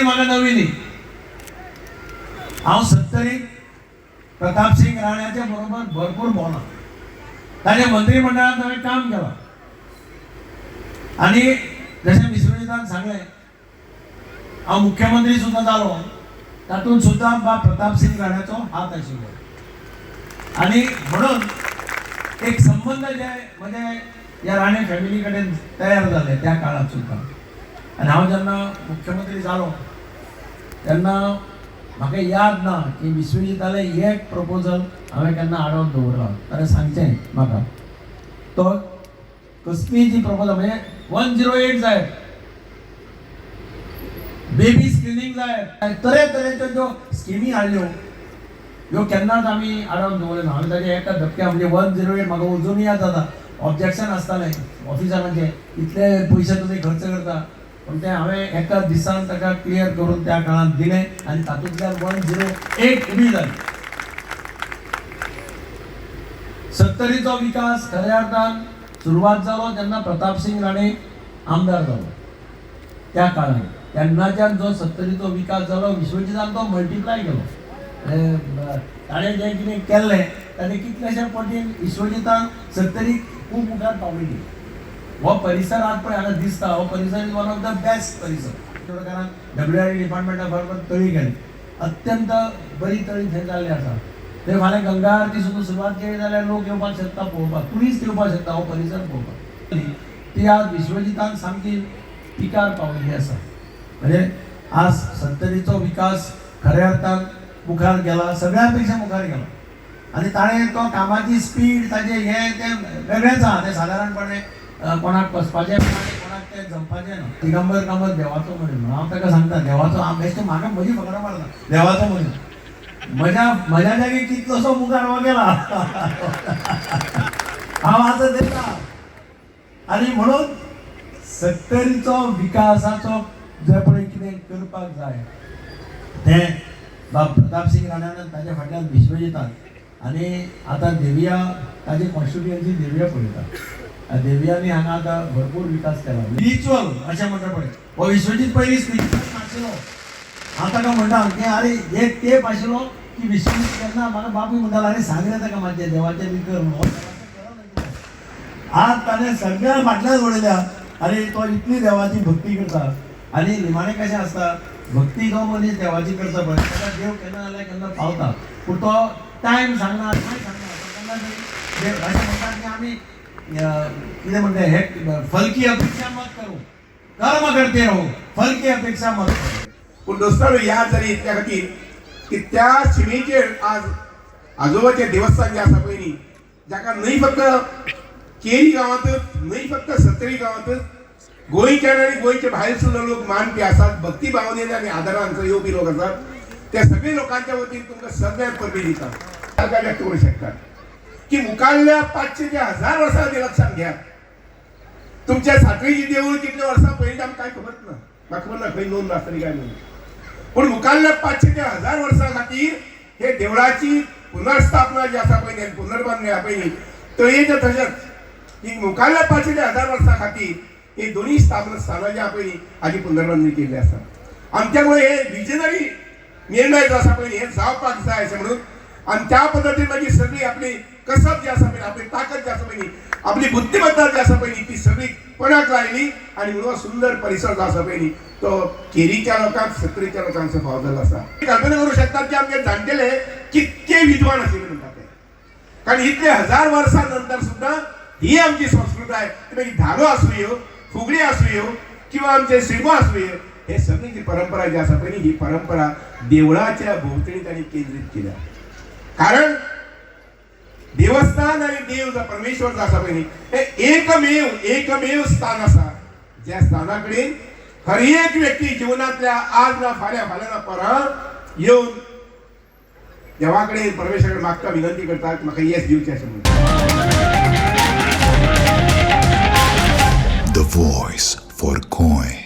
म्हाका नवीन हांव 70 प्रताप सिंग राण्याच्या बरोबर भरपूर भोवला ताच्या मंत्रिमंडळात हांवें काम केलां आणि जशें विश्वजितान सांगलें हांव मुख्यमंत्री सुद्दां जालो तातूंत सुद्दां बा प्रताप सिंग राण्याचो हात आशिल्लो आणि म्हणून एक संबंध जे म्हणजे या राणे फॅमिली कडेन तयार जाले त्या काळात सुद्दां आणि हांव जेन्ना मुख्यमंत्री जालो तेन्ना म्हाका याद ना की विश्वजिताले एक प्रपोजल हांवें केन्ना आडोवन दवरला ताणें सांगचें म्हाका तो कसली जी प्रपोजल म्हणजे 108 जाय बेबी स्क्रीनिंग जाय तरेतरेच्यो ज्यो स्किमी हाडल्यो ह्यो केन्नाच आमी आडोवन दवरले ना हांवें ताजे एका धपक्या म्हणजे 108 म्हाका अजून याद जाता ऑब्जेक्शन आसतालें ऑफिसरांचें इतले पयशे तुमी खर्च करता पण ते हांवें एका दिसान ताका क्लियर करून त्या काळात दिलें आनी तातूंतल्यान 108 उबी जाली 70रीचो विकास खऱ्या अर्थान सुरवात जालो जेन्ना प्रताप सिंग राणे आमदार जालो त्या काळान तेन्नाच्यान जो 70रीचो विकास जालो विश्वजितान तो मल्टिप्लाय केलो ताणें जें कितें केल्लें ताणें कितलेशे पटीन विश्वजितान 70रीक खूब मुखार पावयली हो परिसर आज पळय हांगा दिसता हो परिसर is one of the best परिसर कारण WRD डिपार्टमेंटा बरोबर तळी गेली अत्यंत बरी तळी थंय जाल्ली आसा ते फाल्यां गंगा आरती सुद्दां सुरवात केली जाल्यार लोक येवपाक शकता पळोवपाक ट्युरिस्ट येवपाक शकता हो परिसर पळोवपाक ती आज विश्वजितान सामकी पिकार पावलेली आसा म्हणजे आज 70रीचो विकास खऱ्या अर्थान मुखार गेला सगळ्यां पेक्षा मुखार गेला आणि ताणें तो कामाची स्पीड ताजें हें तें वेगळेंच आहा तें सादारणपणे कोणाक पसपाचें कोणाक तें जमपाचें ना दिगंबर कामत देवाचो मनीस हांव ताका सांगता देवाचो बेश्टो म्हाका म्हजी फकाणां मारता देवाचो मनीस म्हज्या जागी कितलोसो मुखार हो गेला हांव आतां देता आनी म्हणून 70रीचो विकासाचो जे पळय कितें करपाक जाय तें बाब प्रताप सिंग राण्यान ताच्या फाटल्यान विश्वजितान आनी आतां देविया ताजी कॉन्स्टिट्युएन्सी देविया पळयता देवियांनी हांगा आतां भरपूर विकास केला स्पिरिच्युअल अशें म्हणटा पळय हो विश्वजीत पयलीं स्पिरिच्युअल नाशिल्लो हांव ताका म्हणटा की अरे एक तेप आशिल्लो की विश्वजीत केन्ना म्हाका बापूय म्हणटालो अरे सांग रे ताका मातशें देवाचें बी कर म्हणून आज ताणें सगळ्या फाटल्यान उडयल्या आनी तो इतली देवाची भक्ती करता आनी निमाणें कशें आसता भक्ती जो मनीस देवाची करता पळय ताका देव केन्ना जाल्यार केन्ना पावता पूण तो टायम सांगना खंय सांगना देव अशें म्हणटा की आमी कितें म्हणटा हे फलकी अपेक्षा मत करूं कर्म करते राहू फलकी अपेक्षा मत करूं पूण दोस्तानो याद जाली इतल्या खातीर की त्या शिमेचेर आज आजोबाचें देवस्थान जें आसा पळय न्ही जाका न्हय फक्त केरी गांवांतच न्हय फक्त 70 गांवांतच गोंयच्यान आनी गोंयचे भायर सुद्दां लोक मानपी आसात भक्ती भावनेन आनी आदरान येवपी लोक आसात त्या सगळ्या लोकांच्या वतीन तुमकां सगळ्यांक परबी दिता व्यक्त करूं शकतात की मुखारल्या 500 ते 1000 वर्सां लक्षात घ्या तुमच्या साखळीची देवूळ कितल्या वर्सां पयलीं आमकां कांय खबर ना म्हाका खबर ना खंय नोंद आसतली काय म्हणून पूण मुखारल्या 500 ते 1000 वर्सां खातीर हे देवळाची पुनर्स्थापना जी आसा पळय पुनर्बांदणी आसा पळय तळयेचें तशेंच की मुखारल्या 500 ते 1000 वर्सां खातीर हे दोन्ही स्थानां जी आसा पळय हाची पुनर्बांदणी केल्ली आसा आनी त्यामुळे हे विजनरी निर्णय जो आसा पळय हे जावपाक जाय अशें म्हणून आनी त्या पद्दतीन मागीर सगळी आपली कसब जी आसा पळय आपली ताकद जी आसा पळय आपली बुद्धिमत्ता जी आसा पळय ती सगळी पणाक लायली आनी म्हणून सुंदर परिसर जो आसा पळय तो केरीच्या लोकांक 70च्या लोकांचो फाव जाल्लो आसा कल्पना करूं शकतात की आमचे जाणटेले कितके विद्वान आशिल्ले म्हणटा ते कारण इतले 1000 वर्सां नंतर सुद्दां ही आमची संस्कृताय मागीर धालो आसूं फुगडी आसूं किंवा आमचे शिगमो आसूं हे सगळी जी परंपरा जी आसा पळय ही परंपरा देवळाच्या भोंवतणी तांणी केंद्रीत केल्या कारण देवस्थान आणि देव जो परमेश्वर जो आसा पळय हे एकमेव स्थान आसा ज्या स्थाना कडेन हर एक व्यक्ती जीवनातल्या आज ना फाल्यां ना परां येवन देवा कडेन परमेश्वरा कडेन मागता विनंती करता की म्हाका येस दिवचें अशें म्हणून The voice for Coin.